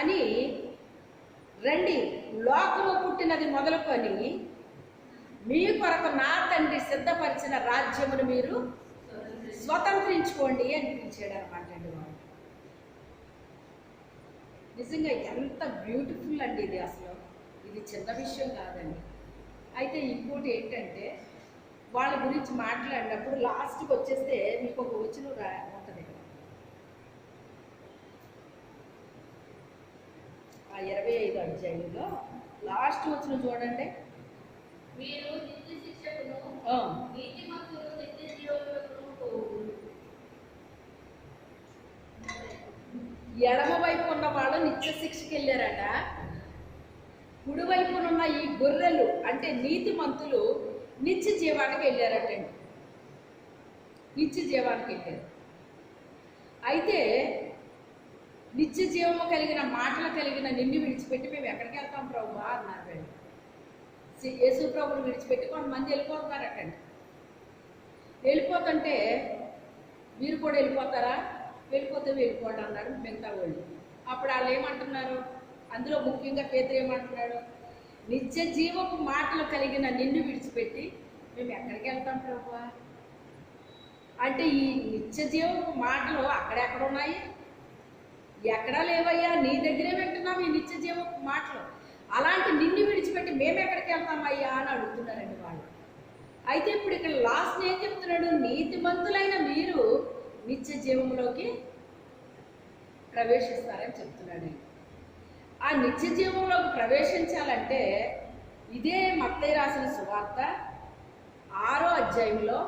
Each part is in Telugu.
అని రండి, లోకము పుట్టినది మొదలుకొని మీ కొరకు నా తండ్రి సిద్ధపరిచిన రాజ్యమును మీరు స్వతంత్రించుకోండి అని పిలిచాడు అనమాట అండి వాడు. నిజంగా ఎంత బ్యూటిఫుల్ అండి ఇది. అసలు ఇది చిన్న విషయం కాదండి. అయితే ఇంకోటి ఏంటంటే వాళ్ళ గురించి మాట్లాడినప్పుడు లాస్ట్కి వచ్చేస్తే మీకు ఒక వచనం ఉంటుంది. ఆ 25వ అధ్యాయంలో లాస్ట్ వచనం చూడండి. మీరు నిత్య శిక్షకును నీతిమంతులు నిత్య జీవములకు పోవును. ఎడమ వైపు ఉన్న వాళ్ళు నిత్య శిక్షకి వెళ్ళారట. కుడివైపునున్న ఈ గొర్రెలు అంటే నీతిమంతులు నిత్య జీవానికి వెళ్ళారటండి. నిత్య జీవానికి వెళ్ళారు. అయితే నిత్య జీవము కలిగిన మాటలు కలిగిన నిన్ను విడిచిపెట్టి మేము ఎక్కడికి వెళ్తాం ప్రభు అన్నారు. యేసు ప్రభుని విడిచిపెట్టి కొంతమంది వెళ్ళిపోతున్నారటండి. వెళ్ళిపోతుంటే మీరు కూడా వెళ్ళిపోతారా? వెళ్ళిపోతే వెళ్ళిపోండి అన్నాడు మిగతా వాళ్ళు. అప్పుడు వాళ్ళు ఏమంటున్నారు? అందులో ముఖ్యంగా పేతురు ఏమంటున్నాడు? నిత్య జీవపు మాటలు కలిగిన నిన్ను విడిచిపెట్టి మేము ఎక్కడికి వెళ్తాం ప్రభు అంటే ఈ నిత్య జీవపు మాటలు అక్కడెక్కడ ఉన్నాయి? ఎక్కడా లేవయ్యా, నీ దగ్గరే వింటున్నాం ఈ నిత్య జీవపు మాటలు. అలాంటి నిన్ను విడిచిపెట్టి మేము ఎక్కడికి వెళ్తామయ్యా అని అడుగుతున్నారండి వాళ్ళు. అయితే ఇప్పుడు ఇక్కడ లాస్ట్ ఏం చెప్తున్నాడు? నీతిమంతులైన మీరు నిత్య జీవంలోకి ప్రవేశిస్తారని చెప్తున్నాడు. ఆ నిత్య జీవంలోకి ప్రవేశించాలంటే ఇదే మత్తయి రాసిన సువార్త 6వ అధ్యాయంలో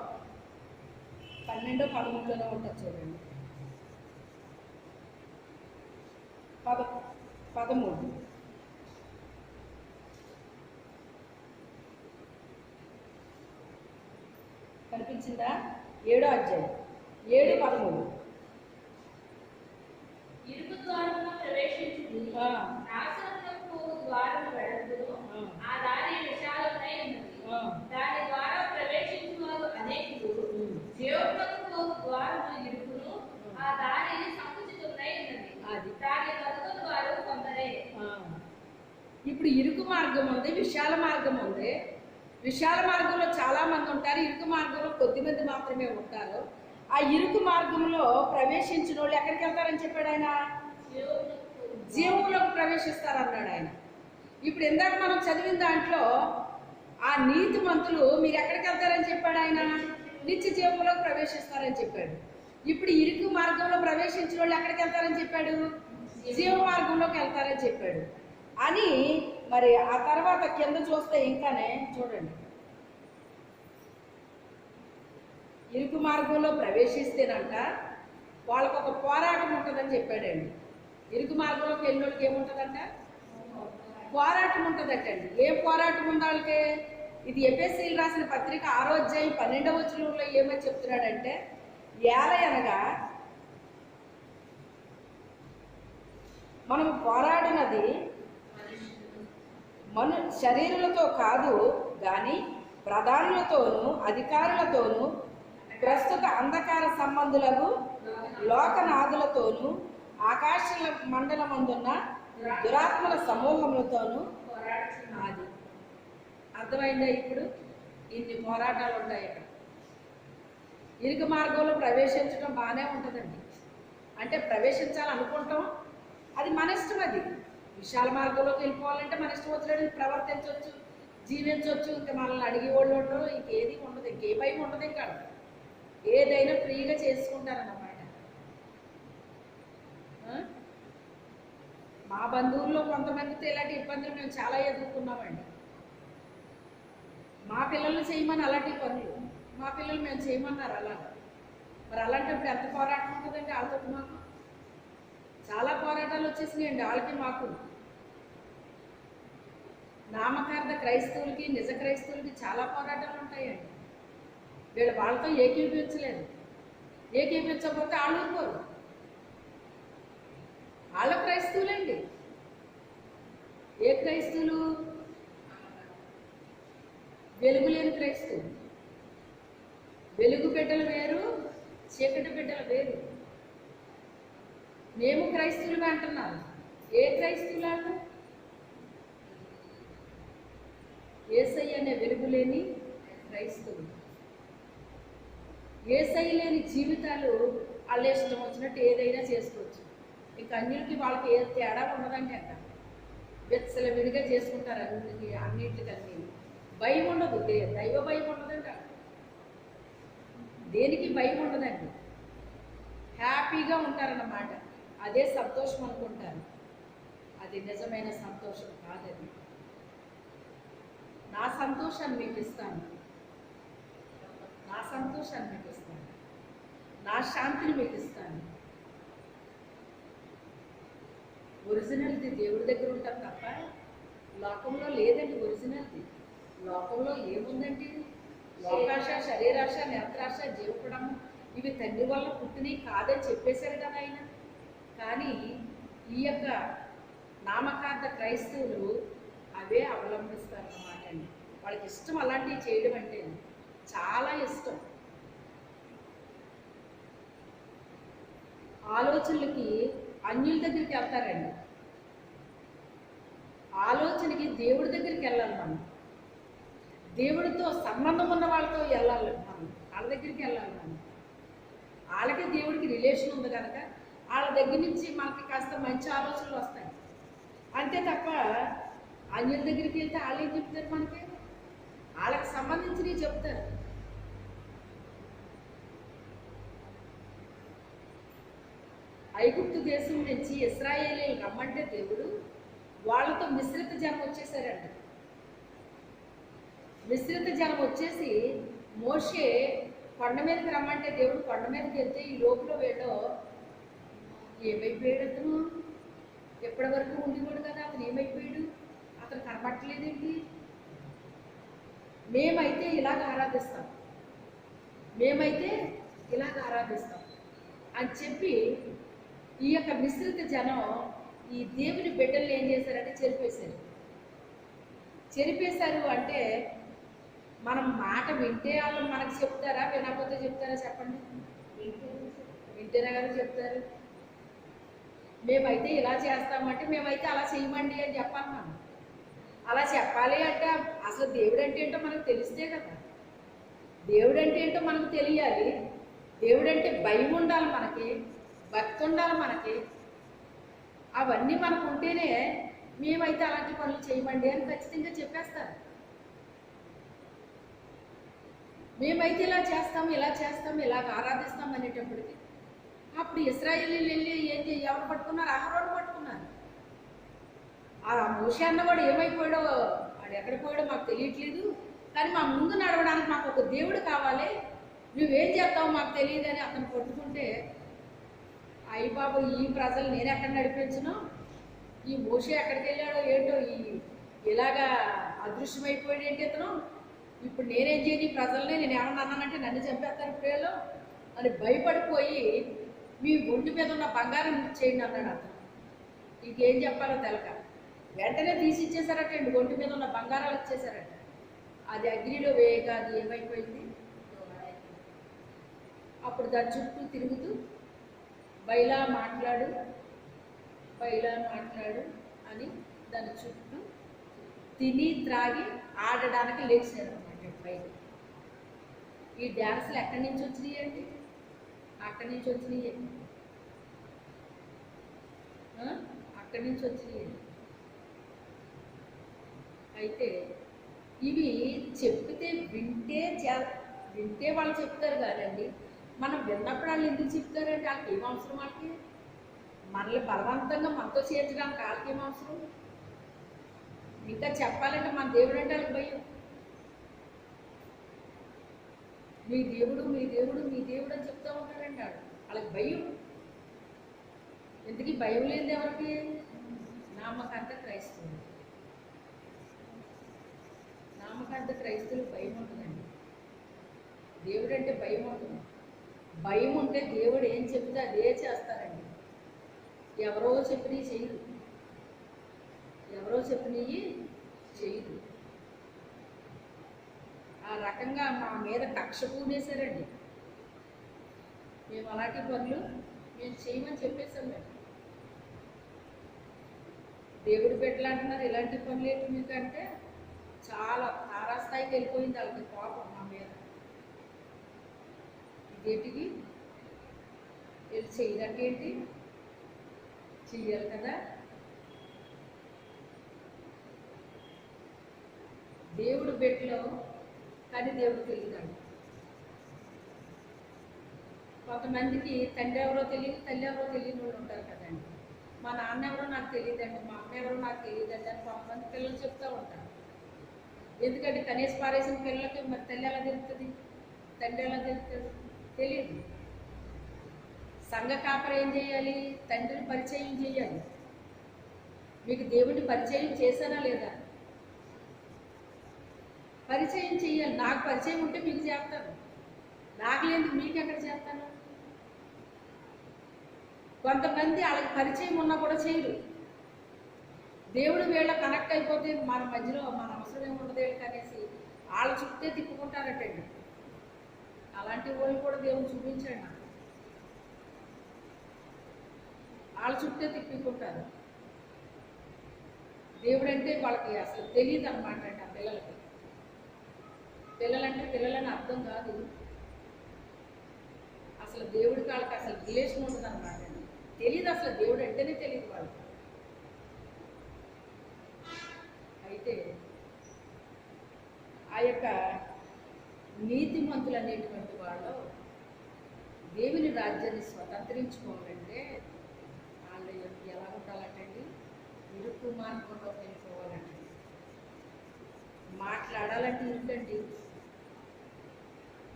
12, 13లోనే ఉంటుంది చూడండి. 13 కనిపించిందా? 7వ అధ్యాయం 7, 13. ఇరుకు ద్వారమున ప్రవేశించుడి, నాశనమునకు పోవు ద్వారము వెడల్పును, ఆ దారి విశాలమై ఉన్నది, దాని ద్వారా ప్రవేశించువారు అనేకులు. జీవమునకు పోవు ద్వారము ఇరుకును, ఆ దారి సంకుచితమై ఉన్నది, దాని వదకుని వారు కొందరే. ఇప్పుడు ఇరుకు మార్గం ఉంది, విశాల మార్గం ఉంది. విశాల మార్గంలో చాలా మంది ఉంటారు, ఇరుకు మార్గంలో కొద్దిమంది మాత్రమే ఉంటారు. ఆ ఇరుకు మార్గంలో ప్రవేశించిన వాళ్ళు ఎక్కడికి వెళ్తారని చెప్పాడు ఆయన? జీవంలోకి ప్రవేశిస్తారన్నాడు ఆయన. ఇప్పుడు ఇందాక మనం చదివిన దాంట్లో ఆ నీతిమంతులు మీరు ఎక్కడికి వెళ్తారని చెప్పాడు ఆయన? నిత్య జీవంలోకి ప్రవేశిస్తారని చెప్పాడు. ఇప్పుడు ఇరుకు మార్గంలో ప్రవేశించిన వాళ్ళు ఎక్కడికి వెళ్తారని చెప్పాడు? జీవ మార్గంలోకి వెళ్తారని చెప్పాడు అని. మరి ఆ తర్వాత కింద చూస్తే ఇంకానే చూడండి, ఇరుకు మార్గంలో ప్రవేశిస్తేనంట వాళ్ళకు ఒక పోరాటం ఉంటుందని చెప్పాడండి. ఇరుకు మార్గంలోకి వెళ్ళినోళ్ళకి ఏముంటుందంట? పోరాటం ఉంటుందటండి. ఏ పోరాటం ఉంది వాళ్ళకి? ఇది ఎఫెసీయులు రాసిన పత్రిక 6వ అధ్యాయం 12వ వచనంలో ఏమని చెప్తున్నాడంటే, ఏలయనగా మనం పోరాడినది శరీరులతో కాదు కానీ ప్రధానులతోనూ అధికారులతోనూ ప్రస్తుత అంధకార సంబంధులకు లోకనాథులతోనూ ఆకాశ మండలమందున్న దురాత్మల సమూహములతోనూ. అది అర్థమైందా? ఇప్పుడు ఇన్ని పోరాటాలు ఉంటాయి ఇక్కడ. ఇరుకు మార్గంలో ప్రవేశించడం బాగానే ఉంటుందండి. అంటే ప్రవేశించాలనుకుంటాం, అది మన ఇష్టం. అది విశాల మార్గంలోకి వెళ్ళిపోవాలంటే మన ఇష్టం వచ్చినట్టు ప్రవర్తించవచ్చు, జీవించవచ్చు. ఇంకా మనల్ని అడిగేవాళ్ళు ఉండరు, ఇంకేది ఉండదు, ఇంకే భయం ఉండదు. ఇంకా ఏదైనా ఫ్రీగా చేసుకుంటారన్నమాట. మా బంధువుల్లో కొంతమందితో ఇలాంటి ఇబ్బందులు మేము చాలా ఎదుర్కొన్నామండి. మా పిల్లల్ని చేయమని అలాంటి పనులు మా పిల్లలు మేము చేయమన్నారు అలాగా. మరి అలాంటప్పుడు ఎంత పోరాటం ఉంటుందండి వాళ్ళతో. మాకు చాలా పోరాటాలు వచ్చేసినాయండి వాళ్ళకి మాకు. నామకార్థ క్రైస్తవులకి నిజ క్రైస్తవులకి చాలా పోరాటాలు ఉంటాయండి. వీళ్ళు వాళ్ళతో ఏకీభవించలేదు. ఏకీభవించకపోతే వాళ్ళు ఊరుకోరు. వాళ్ళ క్రైస్తవులండి. ఏ క్రైస్తవులు? వెలుగులేని క్రైస్తవులు. వెలుగు బిడ్డలు వేరు, చీకటి బిడ్డలు వేరు. మేము క్రైస్తవులుగా అంటున్నారు, ఏ క్రైస్తవులాగా? యేసయ్య అనే వెలుగు లేని క్రైస్తవులు. యేసయ్య లేని జీవితాలు వాళ్ళ ఇష్టం వచ్చినట్టు ఏదైనా చేసుకోవచ్చు. ఇక అన్నిటికీ వాళ్ళకి ఏ తేడా ఉండదండి అంట. వెచ్చల విడిగా చేసుకుంటారు అన్నిటికన్నీ. భయం ఉండదు, దైవ భయం ఉండదంట. దేనికి భయం ఉండదండి. హ్యాపీగా ఉంటారన్నమాట. అదే సంతోషం అనుకుంటారు. అది నిజమైన సంతోషం కాదది. నా సంతోషాన్ని మీకు ఇస్తాను, నా సంతోషాన్ని మీకు ఇస్తాను, నా శాంతిని మీకు ఇస్తాను. ఒరిజినల్ది దేవుడి దగ్గర ఉంటుంది తప్ప లోకంలో లేదండి. ఒరిజినల్ది లోకంలో ఏముందండి? లోకాశ, శరీరాశ, నేత్రాశ, జీవపడము ఇవి తండ్రి వల్ల పుట్టినవి కాదని చెప్పేశారు కదా ఆయన. కానీ ఈ యొక్క నామకార్థ క్రైస్తవులు అవే అవలంబిస్తారు అన్నమాట అండి. వాళ్ళకి ఇష్టం అలాంటివి చేయడం అంటే చాలా ఇష్టం. ఆలోచనలకి అన్యుల దగ్గరికి వెళ్తారండి. ఆలోచనకి దేవుడి దగ్గరికి వెళ్ళాలి మనం. దేవుడితో సంబంధం ఉన్న వాళ్ళతో వెళ్ళాలి మనం. వాళ్ళ దగ్గరికి వెళ్ళాలి మనం. వాళ్ళకి దేవుడికి రిలేషన్ ఉంది కనుక వాళ్ళ దగ్గర నుంచి మనకి కాస్త మంచి ఆలోచనలు వస్తాయి. అంతే తప్ప అన్యుల దగ్గరికి వెళ్తే వాళ్ళు ఏం చెప్తారు? మనకి వాళ్ళకి సంబంధించినవి చెప్తారు. ఐగుప్తు దేశం నుంచి ఇశ్రాయేలీలు రమ్మంటే దేవుడు వాళ్ళతో మిశ్రిత జనం వచ్చేసారంట. మిశ్రిత జనం వచ్చేసి మోషే కొండ మీదకి రమ్మంటే దేవుడు కొండ మీదకి వెళ్తే ఈ లోపల వీళ్ళు ఏమైపోయాడు? అతను ఎప్పటి వరకు ఉండేవాడు కదా, అతను ఏమైపోయాడు? అతను కనబట్టలేదేంటి? మేమైతే ఇలాగ ఆరాధిస్తాం, మేమైతే ఇలాగ ఆరాధిస్తాం అని చెప్పి ఈ యొక్క మిశ్రిత జనం ఈ దేవుని బిడ్డల్ని ఏం చేశారంటే చెరిపేశారు. చెరిపేశారు అంటే మనం మాట వింటే వాళ్ళు మనకు చెప్తారా, వినకపోతే చెప్తారా? చెప్పండి. వింటేనే కదా చెప్తారు. మేమైతే ఇలా చేస్తామంటే మేమైతే అలా చేయమండి అని చెప్పాలి మనం. అలా చెప్పాలి అంటే అసలు దేవుడు అంటే ఏంటో మనకు తెలిస్తే కదా. దేవుడు అంటే ఏంటో మనకు తెలియాలి. దేవుడు అంటే భయం ఉండాలి మనకి, భక్తి ఉండాలి మనకి. అవన్నీ మనకు ఉంటేనే మేమైతే అలాంటి పనులు చేయమండి అని ఖచ్చితంగా చెప్పేస్తారు. మేమైతే ఇలా చేస్తాం, ఇలా చేస్తాం, ఇలాగ ఆరాధిస్తాం అనేటప్పటికి అప్పుడు ఇశ్రాయేలీలు వెళ్ళి ఎవరు పట్టుకున్నారు? అహరోను పట్టుకున్నారు. ఆ మోషే అన్నవాడు ఏమైపోయాడో, వాడు ఎక్కడ పోయాడో మాకు తెలియట్లేదు, కానీ మా ముందు నడవడానికి మాకు ఒక దేవుడు కావాలి, నువ్వేం చేస్తావో మాకు తెలియదని అతను పట్టుకుంటే, అయ్యి బాబు ఈ ప్రజలు నేను ఎక్కడ నడిపించను, ఈ మోషే ఎక్కడికి వెళ్ళాడో ఏంటో, ఇలాగా అదృశ్యమైపోయాడు ఏంటి ఇతను, ఇప్పుడు నేనేం చేయను ఈ ప్రజల్ని, నేను ఏమన్నా అన్నానంటే నన్ను చంపేస్తారు ఇప్పుడేలో అని భయపడిపోయి మీ ఒంటి మీద ఉన్న బంగారం చేయండి అన్నాడు అతను. ఇంకేం చెప్పాలో తెలక వెంటనే తీసి ఇచ్చేసారట అండి. ఒంటి మీద ఉన్న బంగారాలు ఇచ్చేసారట. అది అగ్నిలో వేయగా అది ఏమైపోయింది? అప్పుడు దాని చుట్టూ తిరుగుతూ బైలా మాట్లాడు, బైలా మాట్లాడు అని దాని చుట్టూ తిని త్రాగి ఆడడానికి లేచారు అన్నమాట బయట. ఈ డ్యాన్సులు ఎక్కడి నుంచి వచ్చినాయి అండి? అక్కడి నుంచి వచ్చినాయి, అక్కడి నుంచి వచ్చినాయి. అయితే ఇవి చెప్తే వింటే వాళ్ళు చెప్తారు కాదండి. మనం విన్నప్పుడు వాళ్ళు ఎందుకు చెప్తారంటే వాళ్ళకి ఏం అవసరం? వాళ్ళకి మనల్ని బలవంతంగా మనతో చేర్చడానికి వాళ్ళకి ఏం అవసరం? ఇంకా చెప్పాలంటే మన దేవుడు అంటే వాళ్ళకి భయం. మీ దేవుడు, మీ దేవుడు, మీ దేవుడు అని చెప్తూ ఉంటాడండి వాడు. వాళ్ళకి భయం. ఎందుకు భయం లేదు ఎవరికి? నామకార్థ క్రైస్తవులు. నామకార్థ క్రైస్తవులు భయం ఉంటుందండి. దేవుడు అంటే భయం ఉంటుంది. భయం ఉంటే దేవుడు ఏం చెప్తే అదే చేస్తారండి. ఎవరో చెప్పినవి చేయరు, ఎవరో చెప్పినవి చేయరు. ఆ రకంగా మా మీద కక్ష పూనేశారండి. మేము అలాంటి పనులు మేము చేయమని చెప్పేసాం. మేము దేవుడు బిడ్డలు అంటున్నారు, ఇలాంటి పనులు ఏంటి మీకు అంటే చాలా తారాస్థాయికి వెళ్ళిపోయింది వాళ్ళకి కోపం మా మీద. ఇదేంటికి వీళ్ళు చేయడానికి ఏంటి, చెయ్యాలి కదా. దేవుడు బిడ్డలో కానీ దేవుడు తెలియదండి. కొంతమందికి తండ్రి ఎవరో తెలియదు, తల్లి ఎవరో తెలియని వాళ్ళు ఉంటారు కదండి. మా నాన్న ఎవరో నాకు తెలియదండి, మా అమ్మ ఎవరో నాకు తెలియదండి అని కొంతమంది పిల్లలు చెప్తూ ఉంటారు. ఎందుకంటే కనీస పారేసిన పిల్లలకి మరి తల్లి ఎలా తెలుస్తుంది, తండ్రి ఎలా తెలుస్తుంది, తెలియదు. సంఘ కాపరి ఏం చేయాలి, తండ్రిని పరిచయం చేయాలి. మీకు దేవుడిని పరిచయం చేశానా లేదా, పరిచయం చేయాలి. నాకు పరిచయం ఉంటే మీకు చేస్తాను, నాకు లేదు మీకు ఎక్కడ చేస్తాను. కొంతమంది వాళ్ళకి పరిచయం ఉన్నా కూడా చేయరు. దేవుడు వీళ్ళ కనెక్ట్ అయిపోతే మన మధ్యలో మన అవసరం ఏముండదు అనేసి వాళ్ళ చుట్టే తిప్పుకుంటారటండి. అలాంటి వాళ్ళు కూడా దేవుడు చూపించాడు నాకు. వాళ్ళ చుట్టే తిప్పుకుంటారు. దేవుడు అంటే వాళ్ళకి అసలు తెలియదు అనమాట అండి. ఆ పిల్లలకి పిల్లలంటే పిల్లలని అర్థం కాదు. అసలు దేవుడికి వాళ్ళకి అసలు రిలేషన్ ఉంటుంది అనమాట. తెలియదు, అసలు దేవుడు అంటేనే తెలియదు వాళ్ళకి. అయితే ఆ యొక్క నీతిమంతులు అనేటువంటి వాళ్ళు దేవుని రాజ్యాన్ని స్వతంత్రించుకోవాలంటే వాళ్ళు ఎలా ఉండాలంటండి, ఇరుకు మార్గంలో వెళ్ళిపోవాలంటే. మాట్లాడాలంటే ఇరుకండి.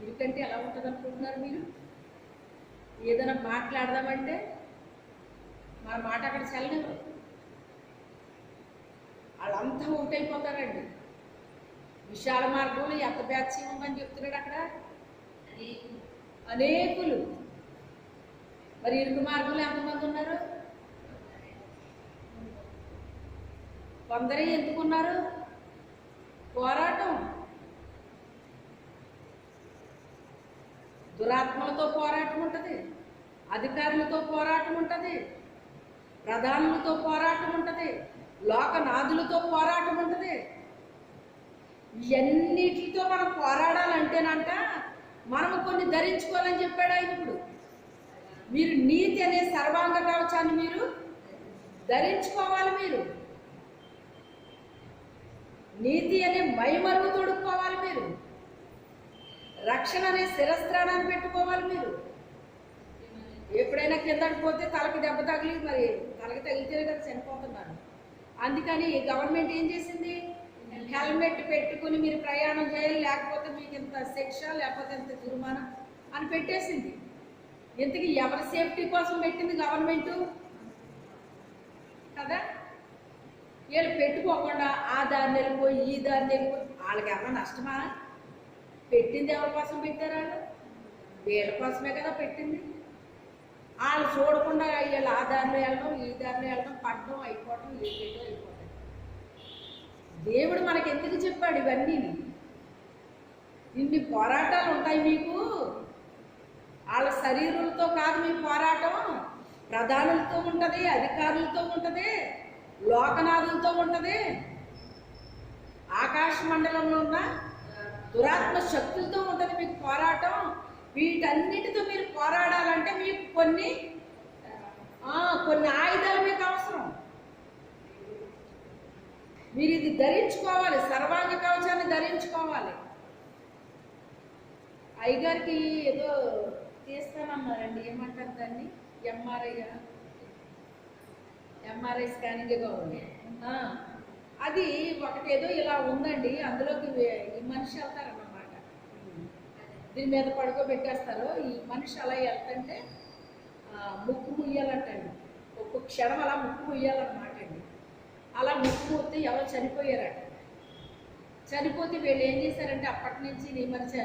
ఇరుకంటే ఎలా ఉంటుంది అనుకుంటున్నారు మీరు? ఏదైనా మాట్లాడదామంటే మన మాట అక్కడ చల్లనివ్వరు. వాళ్ళంతా ఒకటైపోతారండి. విశాల మార్గంలో ఎంత బ్యాచ్ ఉందని చెప్తున్నాడు అక్కడ, అనేకులు. మరి ఇరుకు మార్గంలో ఎంతమంది ఉన్నారు? కొందరే ఎందుకున్నారు? పోరాటం, దురాత్మలతో పోరాటం ఉంటుంది, అధికారులతో పోరాటం ఉంటుంది, ప్రధానులతో పోరాటం ఉంటుంది, లోకనాథులతో పోరాటం ఉంటుంది. ఇవన్నిటితో మనం పోరాడాలంటేనంట మనము కొన్ని ధరించుకోవాలని చెప్పాడు ఆయన. ఇప్పుడు మీరు నీతి అనే సర్వాంగ కవచాన్ని మీరు ధరించుకోవాలి. మీరు నీతి అనే మైమరుగు తొడుక్కోవాలి. మీరు రక్షణ అనే శిరస్త్రాణాన్ని పెట్టుకోవాలి. మీరు ఎప్పుడైనా కిందకి పోతే తలకి దెబ్బ తగిలి, మరి తలకి తగిలితేనే కదా చనిపోతున్నారు. అందుకని గవర్నమెంట్ ఏం చేసింది, హెల్మెట్ పెట్టుకుని మీరు ప్రయాణం చేయాలి, లేకపోతే మీకు ఇంత శిక్ష, లేకపోతే ఇంత జుర్మానా అని పెట్టేసింది. ఇంతకీ ఎవరి సేఫ్టీ కోసం పెట్టింది గవర్నమెంటు కదా. వీళ్ళు పెట్టుకోకుండా ఆ దారిని వెళ్ళిపోయి ఈ దారిని వెళ్ళిపోయి వాళ్ళకి ఏమన్నా నష్టమా? పెట్టింది ఎవరి కోసం పెట్టారు? వాళ్ళు వీళ్ళ కోసమే కదా పెట్టింది. వాళ్ళు చూడకుండా వీళ్ళు ఆ దారిలో వెళ్ళడం, ఈ దారిలో వెళ్ళడం, పడడం, అయిపోవడం, ఏదో అయిపోతాయి. దేవుడు మనకి ఎందుకు చెప్పాడు ఇవన్నీ? ఇన్ని పోరాటాలు ఉంటాయి మీకు. వాళ్ళ శరీరులతో కాదు మీ పోరాటం, ప్రధానులతో ఉంటుంది, అధికారులతో ఉంటుంది, లోకనాథులతో ఉంటుంది, ఆకాశ మండలంలో ఉన్న దురాత్మ శక్తులతో ఉంటుంది మీకు పోరాటం. వీటన్నిటితో మీరు పోరాడాలంటే మీకు కొన్ని ఆయుధాలు మీకు అవసరం. మీరు ఇది ధరించుకోవాలి, సర్వాంగ కవచాన్ని ధరించుకోవాలి. అయ్యగారికి ఏదో తీస్తానన్నారండి, ఏమంటారు దాన్ని, ఎంఆర్ఐ స్కానింగ్ కావాలి. అది ఒకటి ఏదో ఇలా ఉందండి, అందులోకి ఈ మనిషి వెళ్తారన్నమాట. దీని మీద పడుకోబెట్టేస్తారు. ఈ మనిషి అలా వెళ్తుంటే ముక్కు ముయ్యాలంటండి, ఒక్కొక్క క్షణం అలా ముక్కు ముయ్యాలన్నమాట అండి. అలా ముక్కు మూస్తే ఎవరు చనిపోయారట. చనిపోతే వీళ్ళు ఏం చేశారంటే అప్పటి నుంచి నీ మనిషి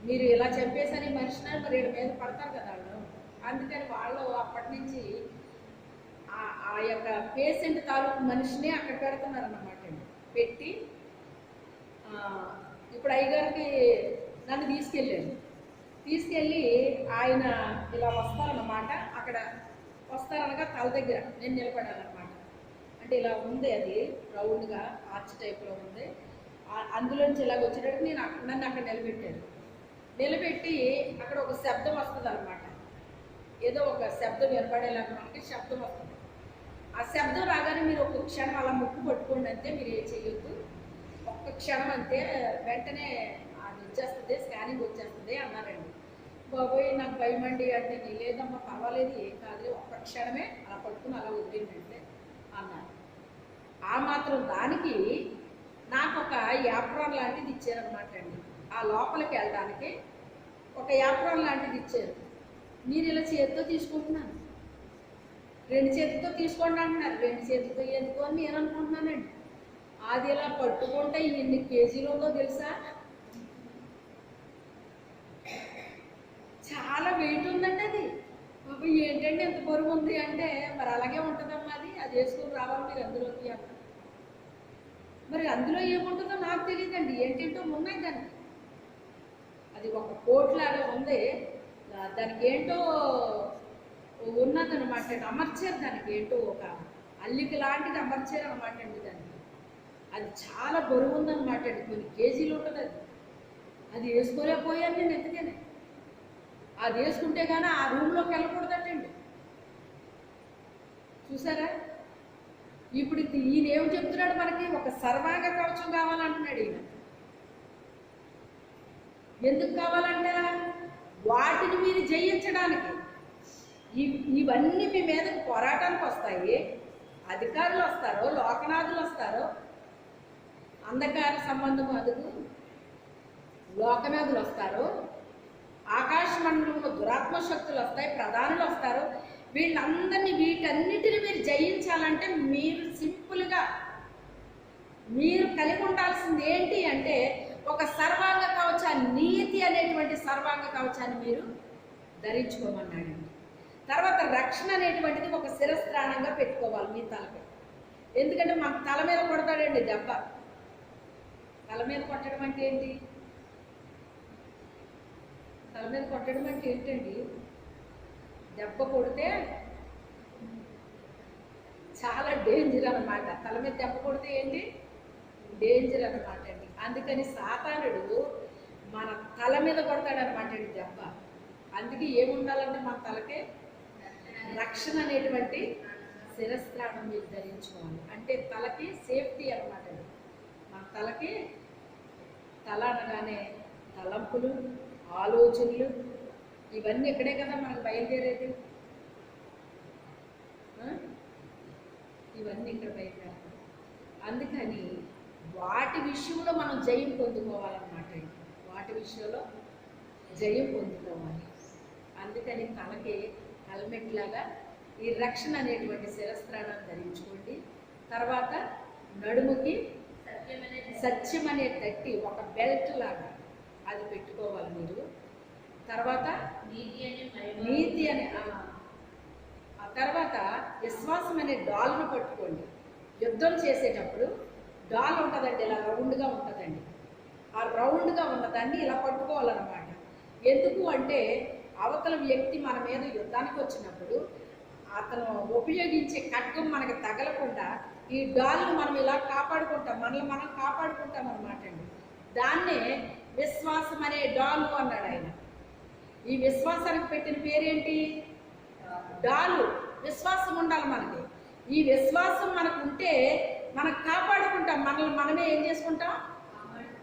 మీరు ఇలా చంపేసని మనిషిని మరి వీళ్ళ మీద పడతారు కదా వాళ్ళు. అందుకని వాళ్ళు అప్పటి నుంచి ఆ యొక్క పేషెంట్ తాలూకు మనిషిని అక్కడ పెడుతున్నారన్నమాట అండి. పెట్టి ఇప్పుడు అయ్యగారికి నన్ను తీసుకెళ్ళి ఆయన ఇలా వస్తారన్నమాట. అక్కడ వస్తారనగా తల దగ్గర నేను నిలబడాలన్నమాట. అంటే ఇలా ఉంది, అది రౌండ్గా ఆర్చ్ టైప్లో ఉంది. అందులోంచి ఇలాగ వచ్చేటప్పుడు నన్ను అక్కడ నిలబెట్టి అక్కడ ఒక శబ్దం వస్తుంది అనమాట. ఏదో ఒక శబ్దం వినపడేలాగా మనకి శబ్దం వస్తుంది. ఆ శబ్దం రాగానే మీరు ఒక క్షణం అలా ముక్కు పట్టుకోండి, అంతే, మీరు ఏం చెయ్యొద్దు. ఒక్క క్షణం అంతే, వెంటనే అది వచ్చేస్తుంది, స్కానింగ్ వచ్చేస్తుంది అన్నారండి. బాబోయ్ నాకు భయం అండి అంటే, లేదమ్మా పర్వాలేదు, ఏం కాదు, ఒక్క క్షణమే అలా పట్టుకుని అలా వదిలిందంటే అన్నారు. ఆ మాత్రం దానికి నాకు ఒక యాప్రాన్ లాంటిది ఇచ్చారనమాట అండి. ఆ లోపలికి వెళ్ళడానికి ఒక యాప్రాన్ లాంటిది ఇచ్చారు. మీరు ఇలా చేతితో తీసుకుంటున్నాను, 2 చేతులతో తీసుకోండి అంటున్నారు. 2 చేతులతో ఎందుకు అని నేను అనుకుంటున్నానండి. అది ఇలా పట్టుకుంటే ఎన్ని కేజీలు ఉందో తెలుసా? చాలా వెయిట్ ఉందండి అది. బాబు ఏంటంటే ఎంత బరువు ఉంది అంటే, మరి అలాగే ఉంటుందమ్మా, అది వేసుకుని రావాలి మీరు అందులోకి అన్న. మరి అందులో ఏముంటుందో నాకు తెలియదండి, ఏంటంటో ఉన్నాయి దానికి. అది ఒక కోట్ లాగా ఉంది, దానికి ఏంటో ఉన్నదనమాట అండి, అమర్చారు దానికి ఏంటో ఒక అల్లిక లాంటిది అమర్చారు అనమాట అండి దానికి. అది చాలా బరువు ఉందన్నమాట అండి, కొన్ని కేజీలు ఉంటుంది అది. అది వేసుకోలేకపోయాను నేను ఎందుకని. అది వేసుకుంటే కానీ ఆ రూమ్లోకి వెళ్ళకూడదటండి. చూసారా? ఇప్పుడు ఈయన ఏమి చెప్తున్నాడు మనకి, ఒక సర్వాంగ కవచం కావాలంటున్నాడు ఈయన. ఎందుకు కావాలంటారా? వాటిని మీరు జయించడానికి. ఇవన్నీ మీ మీదకి పోరాటానికి వస్తాయి. అధికారులు వస్తారు, లోకనాథులు వస్తారు, అంధకార సంబంధం అదుగు లోకనాథులు వస్తారు, ఆకాశ మండలంలో దురాత్మ శక్తులు వస్తాయి, ప్రధానులు వస్తారు. వీటన్నిటిని మీరు జయించాలంటే మీరు సింపుల్గా మీరు కలిగి ఉండాల్సింది ఏంటి అంటే, ఒక సర్వాంగ కవచాన్ని, నీతి అనేటువంటి సర్వాంగ కవచాన్ని మీరు ధరించుకోమన్నాడండి. తర్వాత రక్షణ అనేటువంటిది ఒక శిరస్త్రాణంగా పెట్టుకోవాలి మీ తలపై. ఎందుకంటే మాకు తల మీద కొడతాడండి దెబ్బ. తల మీద కొట్టడం అంటే ఏంటి? తల మీద కొట్టడం అంటే ఏంటండి? దెబ్బ కొడితే చాలా డేంజర్ అన్నమాట. తల మీద దెబ్బ కొడితే ఏంటి? డేంజర్ అన్నమాట అండి. అందుకని సాతానుడు మన తల మీద కొడతాడనమాట అండి దెబ్బ. అందుకే ఏముండాలంటే మన తలకే రక్షణ అనేటువంటి శిరస్త్రాణం మీరు ధరించుకోవాలి. అంటే తలకి సేఫ్టీ అనమాట. మన తలకి తల అనగానే తలంపులు, ఆలోచనలు ఇవన్నీ ఇక్కడే కదా మనకు బయలుదేరేది. ఇవన్నీ ఇక్కడ బయలుదేరుతాయి. అందుకని వాటి విషయంలో మనం జయం పొందుకోవాలన్నమాట. వాటి విషయంలో జయం పొందుకోవాలి. అందుకని తలకి హెల్మెట్ లాగా ఈ రక్షణ అనేటువంటి శిరస్త్రాణాన్ని ధరించుకోండి. తర్వాత నడుముకి సత్యం అనే తట్టి ఒక బెల్ట్ లాగా అది పెట్టుకోవాలి మీరు. తర్వాత నీతి అనే ఆ తర్వాత విశ్వాసం అనే డాల్ను పట్టుకోండి. యుద్ధం చేసేటప్పుడు డాల్ ఉంటుందండి, ఇలా రౌండ్గా ఉంటుందండి. ఆ రౌండ్గా ఉన్నదాన్ని ఇలా పట్టుకోవాలన్నమాట. ఎందుకు అంటే అవతల వ్యక్తి మన మీద యుద్ధానికి వచ్చినప్పుడు అతను ఉపయోగించే ఖడ్గం మనకి తగలకుండా ఈ డాల్ను మనం ఇలా కాపాడుకుంటాం, మనల్ని మనం కాపాడుకుంటాం అన్నమాట అండి. దాన్నే విశ్వాసం అనే డాలు అన్నాడు ఆయన. ఈ విశ్వాసానికి పెట్టిన పేరేంటి? డాలు. విశ్వాసం ఉండాలి మనకి. ఈ విశ్వాసం మనకు ఉంటే మనం కాపాడుకుంటాం, మనల్ని మనమే ఏం చేసుకుంటాం?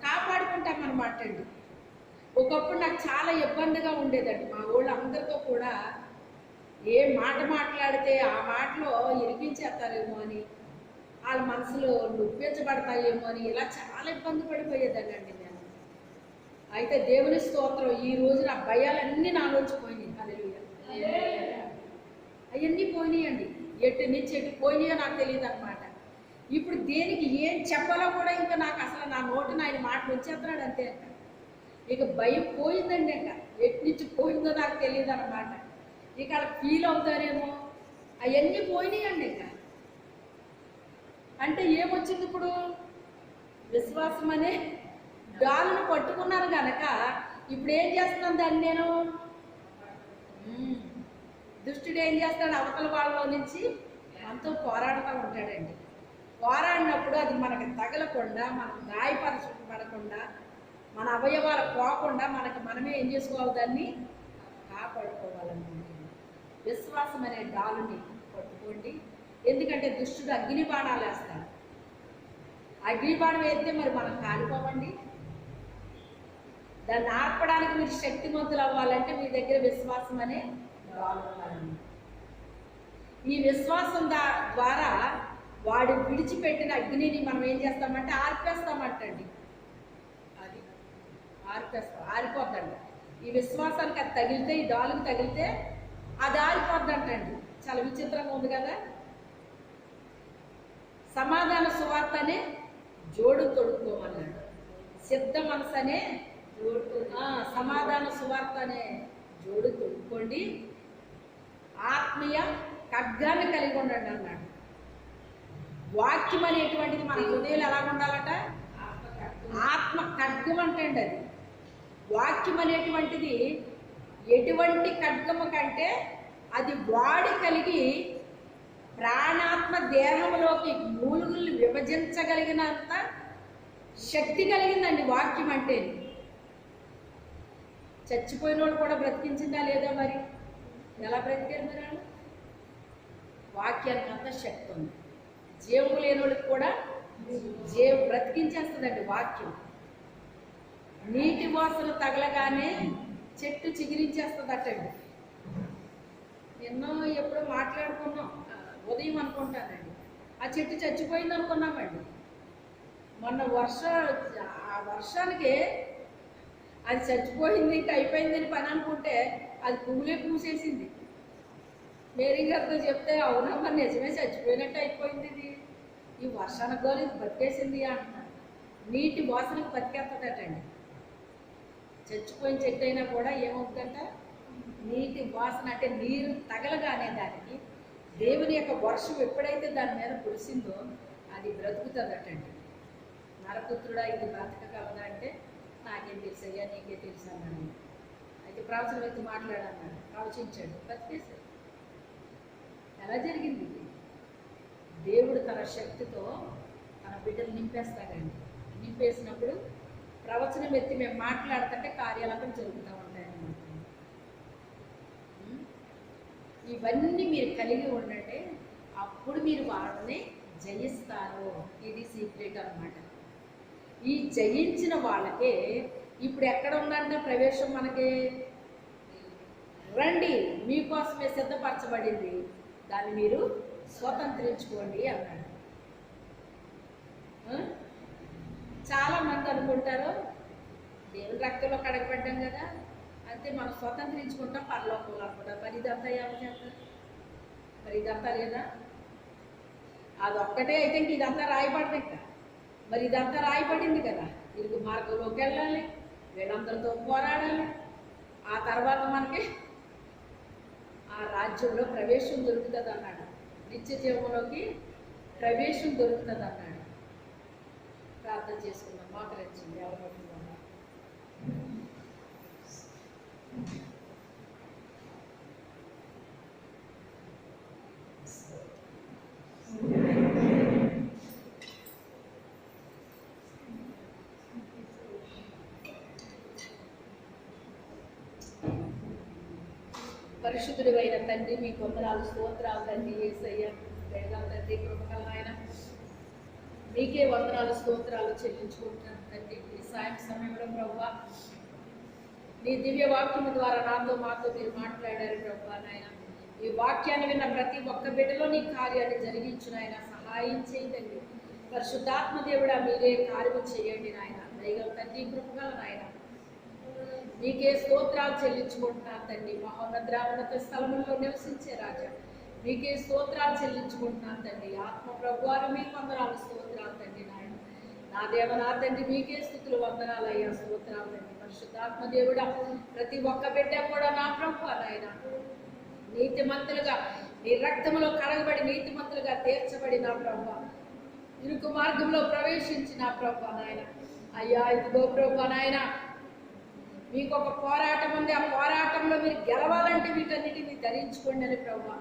కాపాడుకుంటాం అన్నమాట అండి. ఒకప్పుడు నాకు చాలా ఇబ్బందిగా ఉండేదండి. మా ఊళ్ళో అందరితో కూడా ఏ మాట మాట్లాడితే ఆ మాటలో ఇరికించేస్తారేమో అని, వాళ్ళ మనసులో నొప్పించబడతాయేమో అని ఇలా చాలా ఇబ్బంది పడిపోయేదానండి నేను. అయితే దేవుని స్తోత్రం, ఈ రోజు నా భయాలన్నీ నాలోంచి పోయినాయి. హల్లెలూయా. అవన్నీ పోయినాయండి. ఎటు నుంచి ఎటు పోయినాయో నాకు తెలియదు అనమాట. ఇప్పుడు దేనికి ఏం చెప్పాలో కూడా ఇంకా నాకు అసలు నా నోటిని ఆయన మాటలు వచ్చేస్తున్నాడు అంతే. ఇక భయం పోయిందండి. ఇంకా ఎటు నుంచి పోయిందో నాకు తెలియదు అన్నమాట. ఇక అలా ఫీల్ అవుతారేమో, అవన్నీ పోయినాయండి. ఇంకా అంటే ఏమొచ్చింది ఇప్పుడు? విశ్వాసం అనే డాలును పట్టుకున్నాను కనుక ఇప్పుడు ఏం చేస్తున్నాను దాన్ని నేను? దుష్టుడు ఏం చేస్తాడు? అవతల వాళ్ళలో నుంచి మనతో పోరాడుతూ ఉంటాడండి. పోరాడినప్పుడు అది మనకి తగలకుండా, మనం గాయపరచబడకుండా, మన అవయవాలు పోకుండా మనమే ఏం చేసుకోవాలి, దాన్ని కాపాడుకోవాలన్నమాట. విశ్వాసం అనే డాలుని పట్టుకోండి. ఎందుకంటే దుష్టుడు అగ్ని బాణాలు వేస్తాడు. అగ్ని బాణం వేస్తే మరి మనం కాలిపోవండి. దాన్ని ఆర్పడానికి మీరు శక్తిమంతులు అవ్వాలంటే మీ దగ్గర విశ్వాసం అనే డాలు ఉండాలన్నమాట. ఈ విశ్వాసం ద్వారా వాడు విడిచిపెట్టిన అగ్నిని మనం ఏం చేస్తామంటే ఆర్పేస్తామంటండి. అది ఆరిపోద్దండి. ఈ విశ్వాసానికి అది తగిలితే, ఈ డాలుకి తగిలితే అది ఆరిపోద్దంటండి. చాలా విచిత్రంగా ఉంది కదా. సమాధాన సువార్త అనే జోడు తొడుక్కోమన్నాడు. సిద్ధ మనసు అనే సమాధాన సువార్త అనే జోడు తొడుక్కోండి. ఆత్మీయ ఖడ్గాన్ని కలిగి ఉండండి అన్నాడు. వాక్యం అనేటువంటిది మన హృదయాలు ఎలా ఉండాలట? ఆత్మ ఖడ్గం అంటండి. అది వాక్యం అనేటువంటిది ఎటువంటి ఖడ్గము కంటే అది వాడి కలిగి ప్రాణాత్మ దేహంలోకి మూలుగుల్ని విభజించగలిగినంత శక్తి కలిగిందండి వాక్యం అంటే. చచ్చిపోయిన వాళ్ళు కూడా బ్రతికించిందా లేదా? మరి ఎలా బ్రతికారు మీరు? వాక్యానికి అంత శక్తి ఉంది. జీవము లేని వాళ్ళకి కూడా బ్రతికించేస్తుందండి వాక్యం. నీటి వాసన తగలగానే చెట్టు చిగిరించేస్తుందటండి. ఎన్నో ఎప్పుడో మాట్లాడుకున్నాం, ఉదయం అనుకుంటానండి. ఆ చెట్టు చచ్చిపోయింది అనుకున్నామండి. మొన్న ఆ వర్షానికి అది చచ్చిపోయింది, ఇంకా అయిపోయిందని పని అనుకుంటే అది పువ్వులే పూసేసింది. మేరీ గారితో చెప్తే అవునమ్మా నిజమే చచ్చిపోయినట్టు అయిపోయింది, ఇది ఈ వర్షానికి గోలి బతికేసింది అంటున్నాను. నీటి వాసనకు బతికేస్తుందటండి. చచ్చిపోయిన చెట్టు అయినా కూడా ఏమవుతుందంట, నీటి వాసన అంటే నీరు తగలగానే దానికి దేవుని యొక్క వర్షం ఎప్పుడైతే దాని మీద కురిసిందో అది బ్రతుకుతుందటండి. నరపుత్రుడా ఇది బ్రతకగలదా అంటే నాకేం తెలుసయ్యా, నీకే తెలుసు అన్నాడు. అయితే ప్రవచనం ఎత్తి మాట్లాడన్నాడు, ప్రవచించాడు, బ్రతికేశాడు. ఎలా జరిగింది ఇది? దేవుడు తన శక్తితో తన బిడ్డలు నింపేస్తాడండి. నింపేసినప్పుడు ప్రవచనం ఎత్తి మేము మాట్లాడుతుంటే కార్యాలపై జరుగుతూ ఉంటాయన్నమాట. ఇవన్నీ మీరు కలిగి ఉండండి, అప్పుడు మీరు వాళ్ళని జయిస్తారు. ఇది సీక్రెట్ అన్నమాట. ఈ జయించిన వాళ్ళకే ఇప్పుడు ఎక్కడ ఉందంటే ప్రవేశం, మనకి రండి మీకోసమే సిద్ధపరచబడింది, దాన్ని మీరు స్వతంత్రించుకోండి అన్నాడు. చాలా మంది అనుకుంటారు దేవుని రక్తంలో కడగబడ్డాం కదా అంతే మనం స్వతంత్రించుకుంటాం పరలోకంలో అనుకుంటాం. మరి ఇదంతా ఏమో చేస్తారు? మరి ఇదంతా లేదా? అదొక్కటే అయితే ఇంక ఇదంతా రాయబడింది. ఇంకా మరి ఇదంతా రాయబడింది కదా. ఇరుగు మార్గంలోకి వెళ్ళాలి, వీళ్ళందరితో పోరాడాలి, ఆ తర్వాత మనకి ఆ రాజ్యంలో ప్రవేశం దొరుకుతుంది అన్నాడు. నిత్య జీవంలోకి ప్రవేశం దొరుకుతుంది అన్నాడు. ప్రార్థన చేసుకున్నాం. మోకరించింది ఎవరు పరిశుద్ధుడు అయిన తండ్రి, మీ కొందరాలు స్తోత్రాలు తండ్రి. యేసయ్య దయగల తండ్రి, కృపగల నాయన, మీకే వందనాలు స్తోత్రాలు చెల్లించుకుంటున్నాను తండ్రి. ఈ సాయం సమయంలో ప్రభువా నీ దివ్య వాక్యము ద్వారా నాతో మాతో మీరు మాట్లాడారు ప్రభువా నాయన. ఈ వాక్యాన్ని విన్న ప్రతి ఒక్క బిడ్డలో నీ కార్యాన్ని జరిగించు నాయన. సహాయం చేయండి పరిశుద్ధాత్మ దేవుడా, మీరే కార్యము చేయండి నాయన. దయగల తండ్రి, కృపగల నాయన, నీకే స్తోత్రాలు చెల్లించుకుంటున్నాను తండ్రి. మహోన్నత స్థలములో నివసించే రాజా, నీకే స్తోత్రాలు చెల్లించుకుంటున్నాను తండ్రి. ఆత్మ ప్రభువారు మీకు వందనాలు స్తోత్రాలు తండ్రి నాయన. నా దేవ నా తండ్రి, మీకే స్తుతులు వందనాలు అయ్యా, స్తోత్రాలు తండ్రి. పరిశుద్ధాత్మ దేవుడా, ప్రతి ఒక్క బిడ్డ కూడా నా ప్రభువా నాయన నీతిమంతులుగా నీ రక్తములో కడగబడి నీతిమంతులుగా తీర్చబడి నా ప్రభువా ఇరుకు మార్గంలో ప్రవేశించి నా ప్రభువా నాయన. అయ్యా ఇదిగో ప్రభువా నాయన, మీకు ఒక పోరాటం ఉంది. ఆ పోరాటంలో మీరు గెలవాలంటే వీటన్నిటిని ధరించుకోండి అని ప్రభువా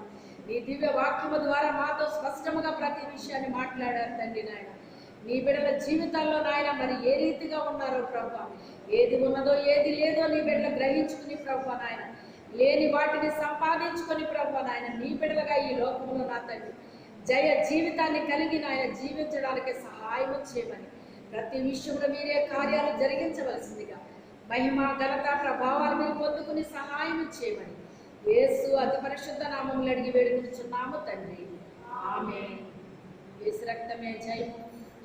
నీ దివ్య వాక్యము ద్వారా మాతో స్పష్టముగా ప్రతి విషయాన్ని మాట్లాడారు తండ్రి నాయన. నీ బిడ్డల జీవితాల్లో నాయన మరి ఏ రీతిగా ఉన్నారో ప్రభా, ఏది ఉన్నదో ఏది లేదో నీ బిడ్డలు గ్రహించుకుని ప్రభా నాయన, లేని వాటిని సంపాదించుకొని ప్రభా నాయన నీ బిడ్డలుగా ఈ లోకంలో నా తండ్రి జయ జీవితాన్ని కలిగి నాయన జీవించడానికి సహాయం చేయమని, ప్రతి విషయంలో మీరే కార్యాలు జరిగించవలసిందిగా మహిమ ఘనత ప్రభావాలు మీరు పొందుకుని సహాయం చేయమని యేసు అతి పరిశుద్ధ నామములు అడిగి వేడుకుంటున్నాము తండ్రి, ఆమేన్. యేసు రక్తమే జయం,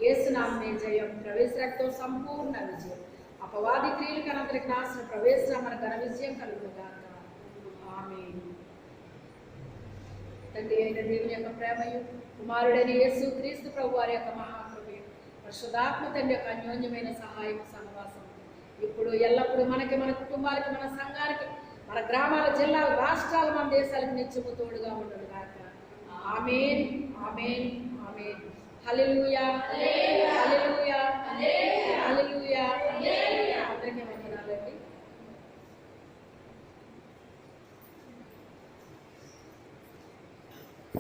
యేసు నామమే జయం, ప్రవేశ రక్తం సంపూర్ణ విజయం, అపవాది క్రియలు కనంతరికి నాశనం, ప్రవేశ మన ఘన విజయం కలుగుగాక. ఆమేన్. తండ్రి అయిన దేవుని యొక్క ప్రేమయు, కుమారుడైన యేసు క్రీస్తు ప్రభు వారి యొక్క మహాకృపయు, పరిశుద్ధాత్మ తండ్రి యొక్క అన్యోన్యమైన సహాయం సహవాసం ఇప్పుడు ఎల్లప్పుడూ మనకి, మన కుటుంబాలకి, మన సంఘానికి, మన గ్రామాల, జిల్లాల, రాష్ట్రాల, మన దేశాలకు నిత్యము తోడుగా ఉండదు గాక. ఆమేన్, ఆమేన్, ఆమేన్. హల్లెలూయా, హల్లెలూయా, హల్లెలూయా. అందరికీ వందనాలండి.